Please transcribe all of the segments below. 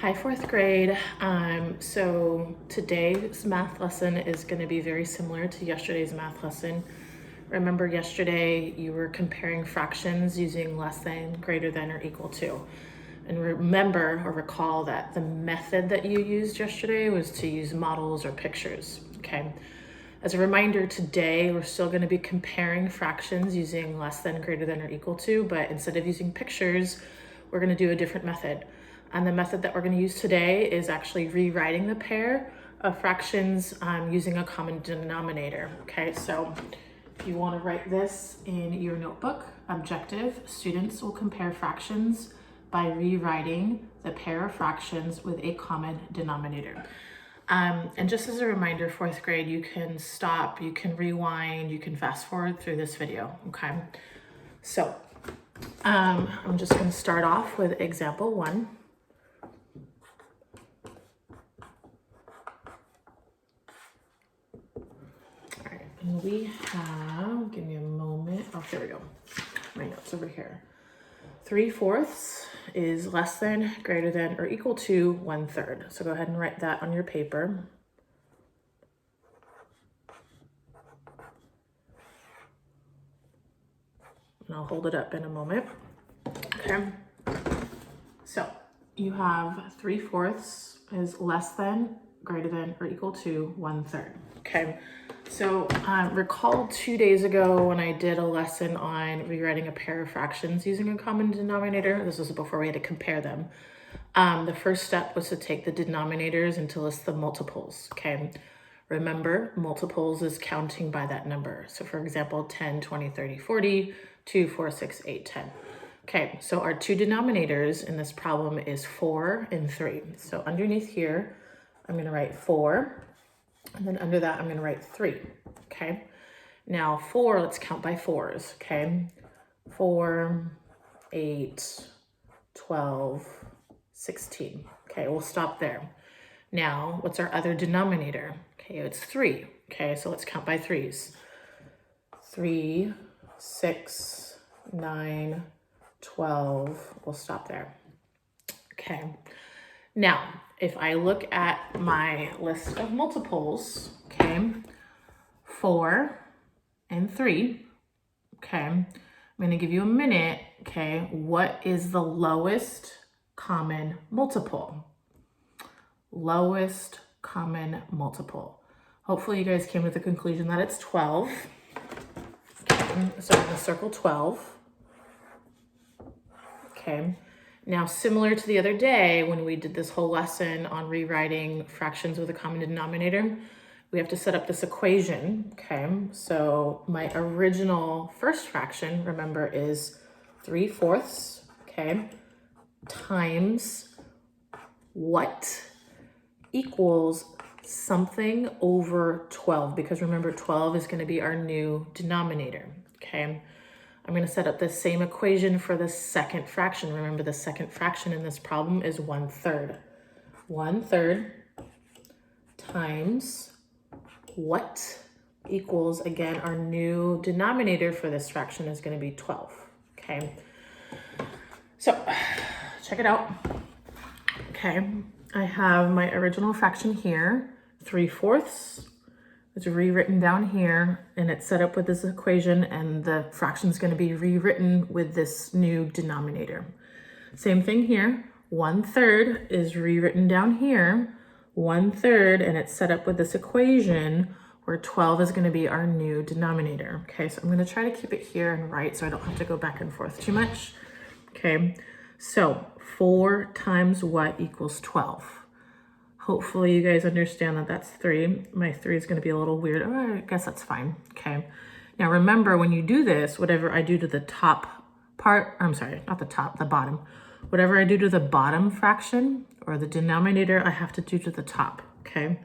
Hi, fourth grade. So today's math lesson is going to be very similar to yesterday's math lesson. Remember yesterday you were comparing fractions using less than, greater than, or equal to. And remember or recall that the method that you used yesterday was to use models or pictures, okay? As a reminder, today we're still going to be comparing fractions using less than, greater than, or equal to, but instead of using pictures, we're going to do a different method. And the method that we're going to use today is actually rewriting the pair of fractions using a common denominator. Okay, so if you want to write this in your notebook, objective, students will compare fractions by rewriting the pair of fractions with a common denominator. And just as a reminder, fourth grade, you can stop, you can rewind, you can fast forward through this video, okay? So I'm just going to start off with example 1. And we have, give me a moment. Oh, here we go. My notes over here. 3/4 is less than, greater than, or equal to 1/3. So go ahead and write that on your paper. And I'll hold it up in a moment. Okay. So you have 3/4 is less than, greater than, or equal to 1/3. Okay. So recall 2 days ago when I did a lesson on rewriting a pair of fractions using a common denominator. This was before we had to compare them. The first step was to take the denominators and to list the multiples, okay? Remember, multiples is counting by that number. So for example, 10, 20, 30, 40, 2, 4, 6, 8, 10. Okay, so our two denominators in this problem is 4 and 3. So underneath here, I'm gonna write 4. And then under that, I'm going to write 3, okay? Now 4, let's count by 4s, okay? 4, 8, 12, 16. Okay, we'll stop there. Now, what's our other denominator? Okay, it's 3. Okay, so let's count by 3s. 3, 6, 9, 12. We'll stop there. Okay. Now, if I look at my list of multiples, okay, 4 and 3, okay, I'm going to give you a minute, okay, what is the lowest common multiple? Lowest common multiple. Hopefully you guys came to the conclusion that it's 12. Okay, so I'm going to circle 12. Okay. Now, similar to the other day when we did this whole lesson on rewriting fractions with a common denominator, we have to set up this equation, okay? So my original first fraction, remember, is 3/4, okay, times what equals something over 12, because remember, 12 is going to be our new denominator, okay? I'm going to set up the same equation for the second fraction. Remember, the second fraction in this problem is 1/3. 1/3 times what equals, again, our new denominator for this fraction is going to be 12. Okay. So check it out. Okay. I have my original fraction here, 3/4. It's rewritten down here, and it's set up with this equation, and the fraction is going to be rewritten with this new denominator. Same thing here. 1/3 is rewritten down here, 1/3, and it's set up with this equation where 12 is going to be our new denominator. Okay, so I'm going to try to keep it here and right so I don't have to go back and forth too much. Okay, so 4 times what equals 12? Hopefully you guys understand that that's 3. My 3 is going to be a little weird. Oh, I guess that's fine. Okay. Now remember, when you do this, whatever I do to the top part, I'm sorry, not the top, the bottom. Whatever I do to the bottom fraction or the denominator, I have to do to the top. Okay.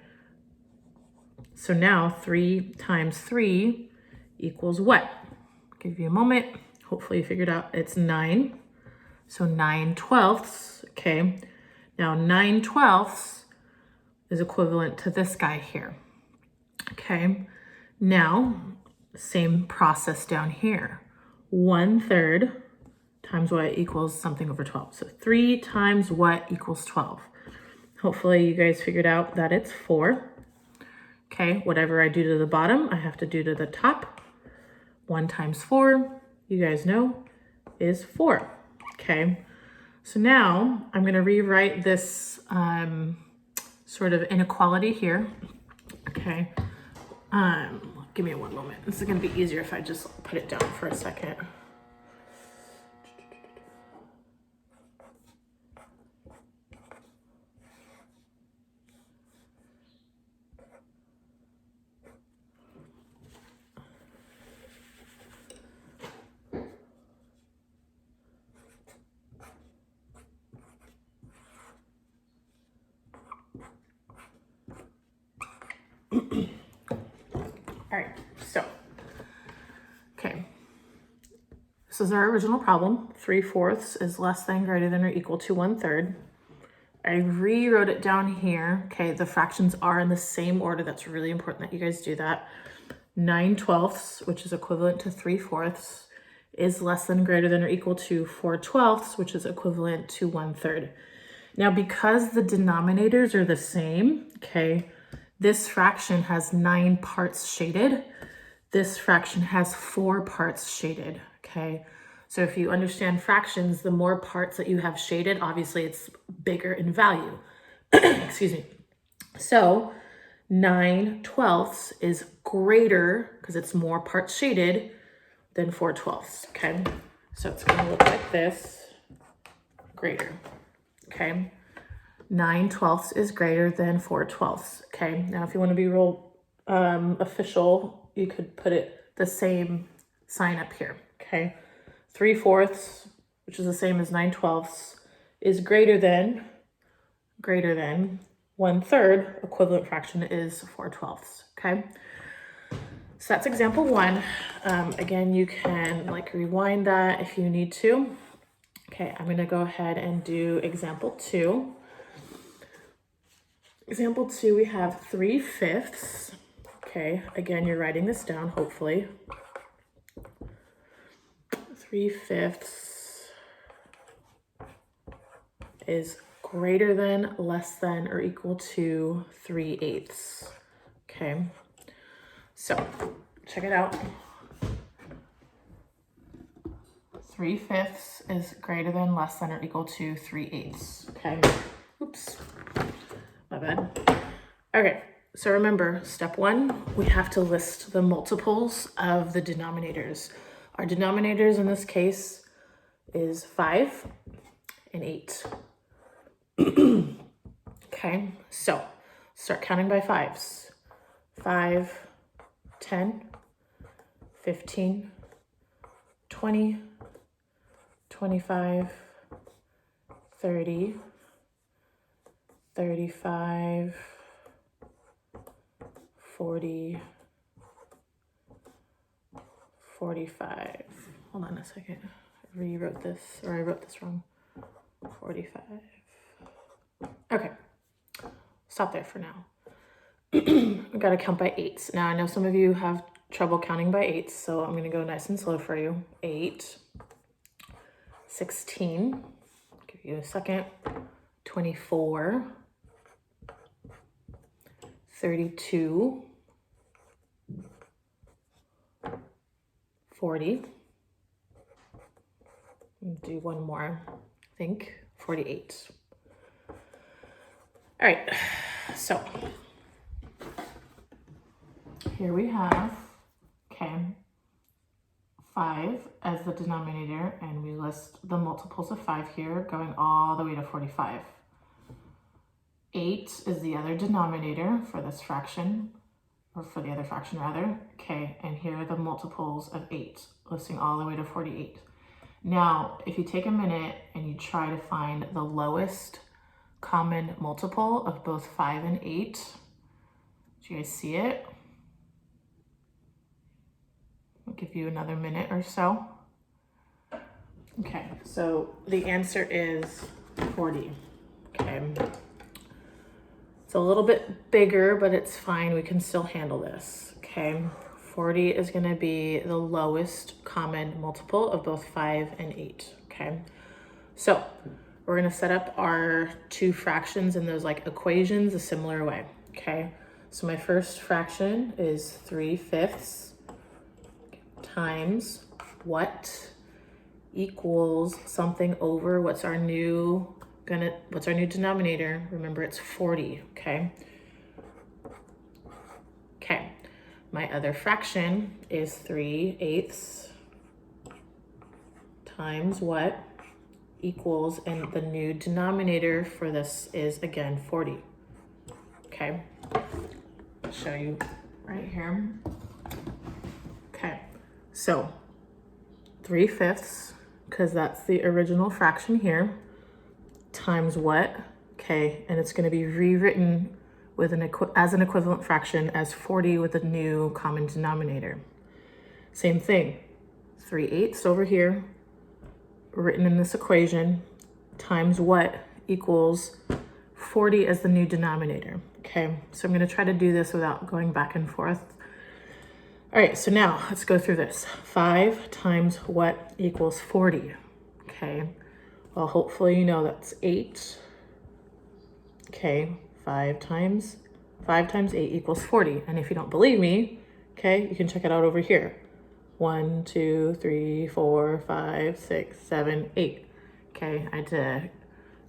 So now 3 times 3 equals what? I'll give you a moment. Hopefully you figured out it's 9. So 9/12. Okay. Now 9/12 is equivalent to this guy here. Okay, now same process down here. 1/3 times what equals something over 12. So 3 times what equals 12. Hopefully you guys figured out that it's 4. Okay, whatever I do to the bottom, I have to do to the top. 1 times 4, you guys know, is 4. Okay, so now I'm going to rewrite this sort of inequality here. Okay, give me one moment. This is going to be easier if I just put it down for a second. All right, so, okay. This is our original problem. 3/4 is less than, greater than, or equal to 1/3. I rewrote it down here. Okay, the fractions are in the same order. That's really important that you guys do that. 9/12, which is equivalent to 3/4, is less than, greater than, or equal to 4/12, which is equivalent to 1/3. Now, because the denominators are the same, okay, this fraction has 9 parts shaded. This fraction has 4 parts shaded, okay? So if you understand fractions, the more parts that you have shaded, obviously it's bigger in value. Excuse me. So 9/12 is greater, because it's more parts shaded, than 4/12, okay? So it's gonna look like this, greater, okay? 9/12 is greater than 4/12, okay? Now, if you want to be real official, you could put it the same sign up here, okay? 3/4, which is the same as 9/12, is greater than 1/3. Equivalent fraction is 4/12, okay? So that's example 1. Again, you can like rewind that if you need to. Okay, I'm gonna go ahead and do example 2. Example 2, we have 3/5. Okay, again, you're writing this down, hopefully. 3/5 is greater than, less than, or equal to 3/8. Okay, so check it out. 3/5 is greater than, less than, or equal to 3/8. Okay, oops. My bad. Okay, so remember, step 1, we have to list the multiples of the denominators. Our denominators in this case is 5 and 8. Okay, so start counting by 5s. 5, 10, 15, 20, 25, 30, 35, 40, 45. Hold on a second. I rewrote this, or I wrote this wrong. 45. Okay, stop there for now. We gotta count by 8s. Now, I know some of you have trouble counting by 8s, so I'm gonna go nice and slow for you. 8, 16, give you a second, 24, 32, 40, do one more, I think, 48. All right, so here we have, okay, 5 as the denominator, and we list the multiples of 5 here, going all the way to 45. 8 is the other denominator for this fraction, or for the other fraction rather. Okay, and here are the multiples of 8, listing all the way to 48. Now, if you take a minute and you try to find the lowest common multiple of both 5 and 8, do you guys see it? I'll give you another minute or so. Okay, so the answer is 40. Okay. It's a little bit bigger, but it's fine. We can still handle this, okay? 40 is gonna be the lowest common multiple of both 5 and 8, okay? So we're gonna set up our two fractions in those like equations a similar way, okay? So my first fraction is 3/5 times what equals something over what's our new denominator? Remember, it's 40, okay? Okay, my other fraction is 3/8 times what equals, and the new denominator for this is again 40. Okay, I'll show you right here. Okay, so 3/5, because that's the original fraction here, times what? Okay, and it's going to be rewritten with as an equivalent fraction as 40 with a new common denominator. Same thing, 3/8 over here, written in this equation, times what equals 40 as the new denominator. Okay, so I'm going to try to do this without going back and forth. All right, so now let's go through this. 5 times what equals 40? Okay, well, hopefully you know that's 8. Okay, 5 times 8 equals 40. And if you don't believe me, okay, you can check it out over here. 1, 2, 3, 4, 5, 6, 7, 8. Okay, I had to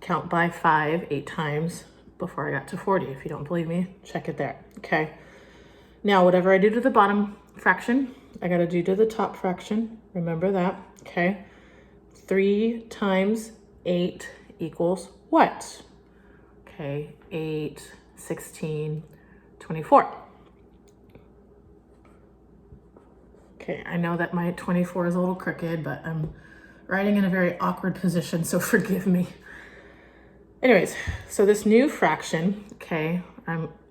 count by 5 8 times before I got to 40. If you don't believe me, check it there. Okay, now whatever I do to the bottom fraction, I got to do to the top fraction. Remember that. Okay, 3 times 8 equals what? Okay, 8, 16, 24. Okay, I know that my 24 is a little crooked, but I'm writing in a very awkward position, so forgive me. Anyways, so this new fraction, okay,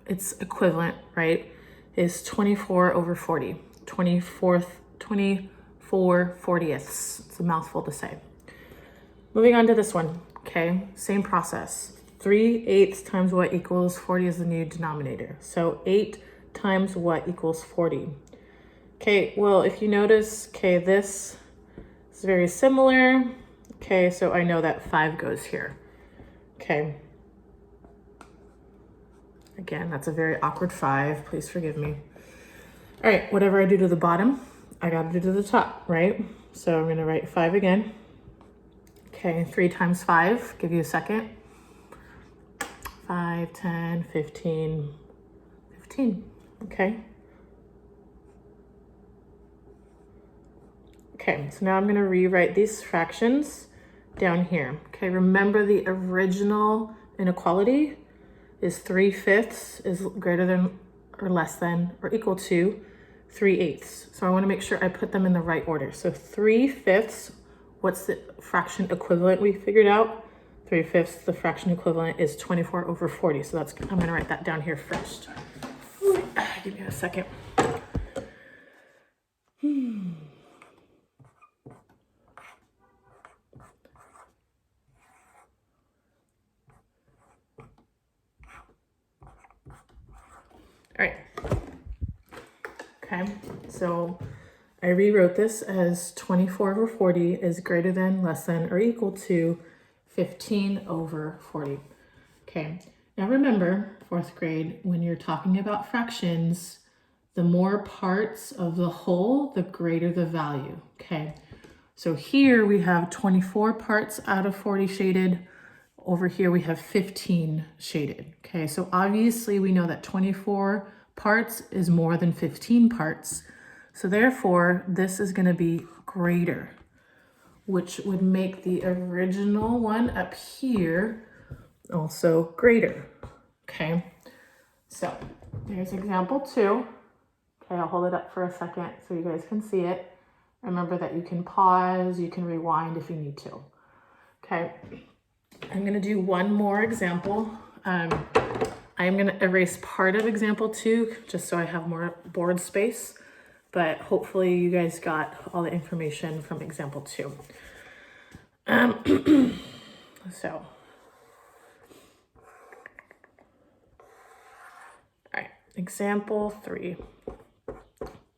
its equivalent, right, is 24 over 40. 24 40ths. It's a mouthful to say. Moving on to this one, okay, same process. 3/8 times what equals 40 is the new denominator. So 8 times what equals 40. Okay, well, if you notice, okay, this is very similar. Okay, so I know that 5 goes here. Okay. Again, that's a very awkward 5. Please forgive me. All right, whatever I do to the bottom, I got to do to the top, right? So I'm going to write 5 again. Okay, 3 times 5, give you a second. 5, 10, 15, 15. Okay. Okay, so now I'm going to rewrite these fractions down here. Okay, remember the original inequality is 3/5 is greater than or less than or equal to 3/8. So I want to make sure I put them in the right order. So 3/5, what's the fraction equivalent we figured out? 3/5, the fraction equivalent is 24 over 40. So that's, I'm going to write that down here first. Give me a second. All right. Okay, so I rewrote this as 24 over 40 is greater than, less than, or equal to 15 over 40. Okay, now remember, 4th grade, when you're talking about fractions, the more parts of the whole, the greater the value. Okay, so here we have 24 parts out of 40 shaded. Over here we have 15 shaded. Okay, so obviously we know that 24 parts is more than 15 parts. So therefore, this is going to be greater, which would make the original one up here also greater. Okay, so there's example 2. Okay, I'll hold it up for a second so you guys can see it. Remember that you can pause, you can rewind if you need to. Okay, I'm going to do one more example. I'm going to erase part of example 2 just so I have more board space, but hopefully you guys got all the information from example 2. So, all right, example 3,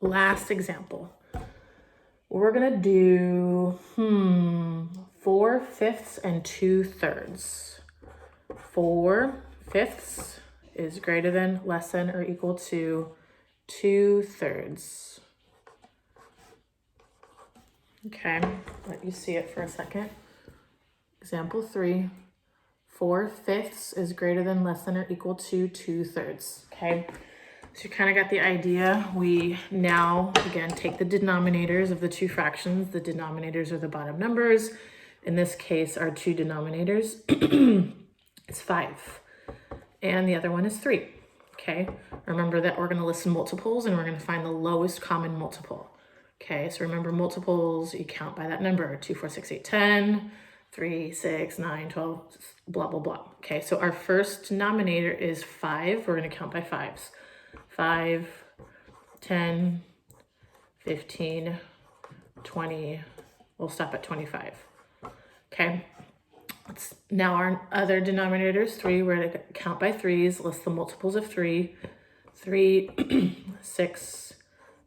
last example. We're going to do 4/5 and 2/3. 4/5 is greater than, less than, or equal to 2/3. Okay, let you see it for a second. Example 3, 4/5 is greater than, less than, or equal to 2/3. Okay, so you kind of got the idea. We now, again, take the denominators of the two fractions. The denominators are the bottom numbers. In this case, our two denominators is 5, and the other one is 3. Okay, remember that we're going to list multiples, and we're going to find the lowest common multiple. Okay, so remember multiples, you count by that number, 2, 4, 6, 8, 10, 3, 6, 9, 12, blah, blah, blah. Okay, so our first denominator is 5. We're going to count by 5s. 5, 10, 15, 20, we'll stop at 25. Okay, now our other denominator is 3. We're going to count by 3s, list the multiples of 3. 3, 6,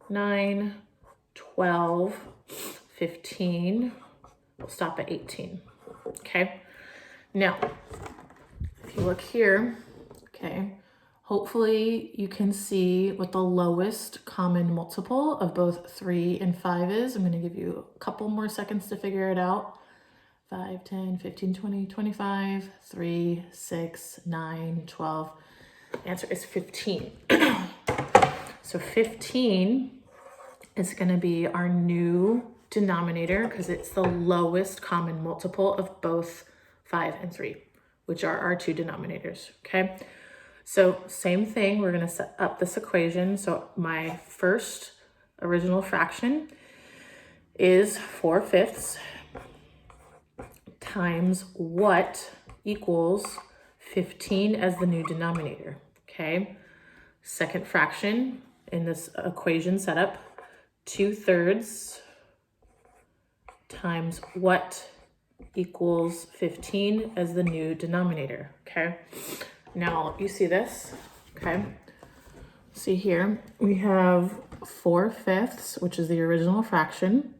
9, 12, 15, we'll stop at 18. Okay, now if you look here, okay, hopefully you can see what the lowest common multiple of both 3 and 5 is. I'm going to give you a couple more seconds to figure it out. 5, 10, 15, 20, 25, 3, 6, 9, 12. The answer is 15. So 15 is going to be our new denominator because it's the lowest common multiple of both 5 and 3, which are our two denominators. Okay, so same thing, we're going to set up this equation. So my first original fraction is 4/5 times what equals 15 as the new denominator. Okay, second fraction in this equation setup, 2/3 times what equals 15 as the new denominator. Okay, now you see this. Okay, see here we have 4/5, which is the original fraction,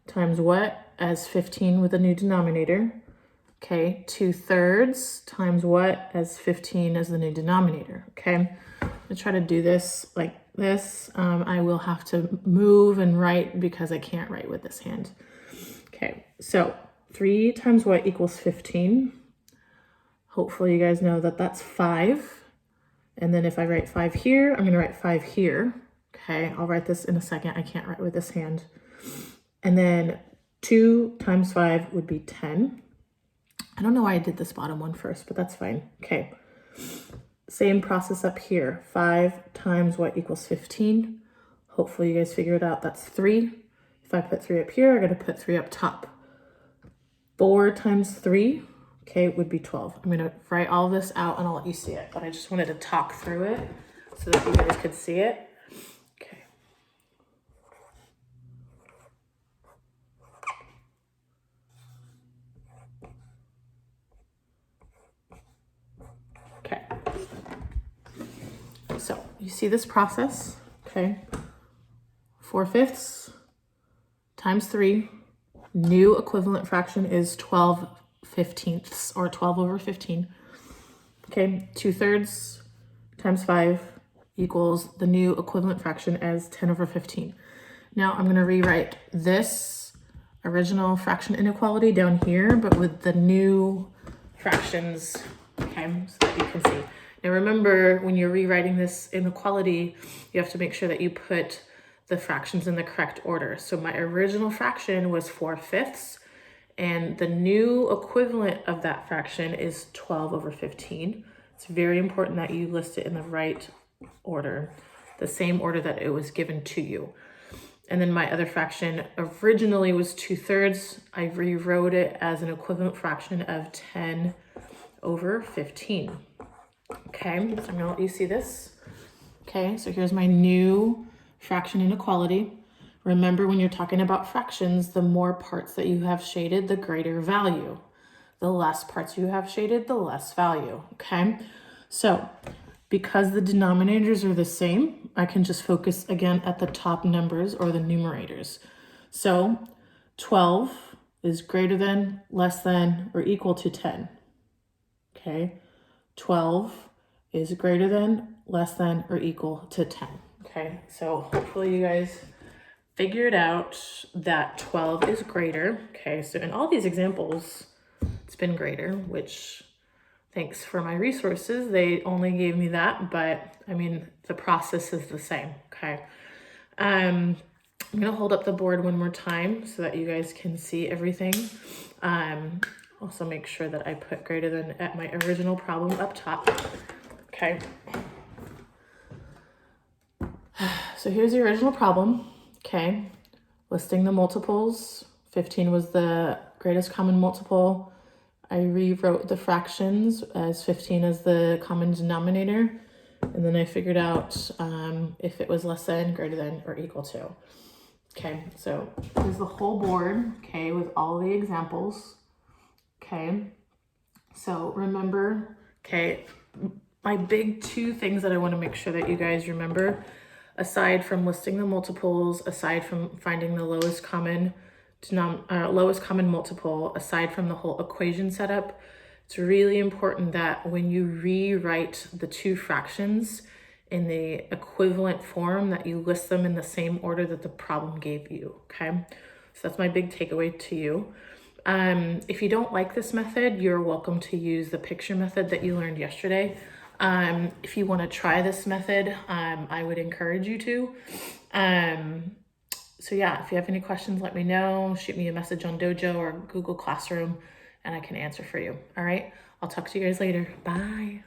times what as 15 with a new denominator. Okay, 2/3 times what as 15 as the new denominator. Okay, I'm gonna try to do this like this. I will have to move and write because I can't write with this hand. Okay, so 3 times what equals 15. Hopefully you guys know that that's 5. And then if I write 5 here, I'm gonna write 5 here. Okay, I'll write this in a second. I can't write with this hand. And then 2 times 5 would be 10. I don't know why I did this bottom one first, but that's fine. Okay, same process up here. 5 times what equals 15. Hopefully you guys figure it out. That's 3. If I put 3 up here, I got to put 3 up top. 4 times 3, okay, would be 12. I'm going to write all this out and I'll let you see it, but I just wanted to talk through it so that you guys could see it. Okay. Okay. So you see this process, okay? 4/5 times 3. New equivalent fraction is 12/15 or 12/15. Okay, 2/3 times 5 equals the new equivalent fraction as 10/15. Now I'm going to rewrite this original fraction inequality down here, but with the new fractions, okay, so that you can see. Now remember, when you're rewriting this inequality, you have to make sure that you put the fractions in the correct order. So my original fraction was 4/5, and the new equivalent of that fraction is 12/15. It's very important that you list it in the right order, the same order that it was given to you. And then my other fraction originally was 2/3. I rewrote it as an equivalent fraction of 10/15. Okay, so I'm gonna let you see this. Okay, so here's my new fraction inequality. Remember, when you're talking about fractions, the more parts that you have shaded, the greater value. The less parts you have shaded, the less value, okay? So because the denominators are the same, I can just focus again at the top numbers or the numerators. So 12 is greater than, less than, or equal to 10. Okay. 12 is greater than, less than, or equal to 10. Okay. So hopefully you guys figured out that 12 is greater. Okay. So in all these examples, it's been greater, which thanks for my resources. They only gave me that, but I mean, the process is the same. Okay. I'm gonna hold up the board one more time so that you guys can see everything. Also make sure that I put greater than at my original problem up top. Okay. So here's the original problem. Okay. Listing the multiples. 15 was the greatest common multiple. I rewrote the fractions as 15 as the common denominator. And then I figured out if it was less than, greater than, or equal to. Okay, so here's the whole board, okay, with all the examples. Okay, so remember, okay, my big two things that I want to make sure that you guys remember, aside from listing the multiples, aside from finding the lowest common multiple, aside from the whole equation setup, it's really important that when you rewrite the two fractions in the equivalent form, that you list them in the same order that the problem gave you, okay? So that's my big takeaway to you. If you don't like this method, you're welcome to use the picture method that you learned yesterday. If you want to try this method, I would encourage you to. So yeah, if you have any questions, let me know. Shoot me a message on Dojo or Google Classroom and I can answer for you. All right, I'll talk to you guys later. Bye.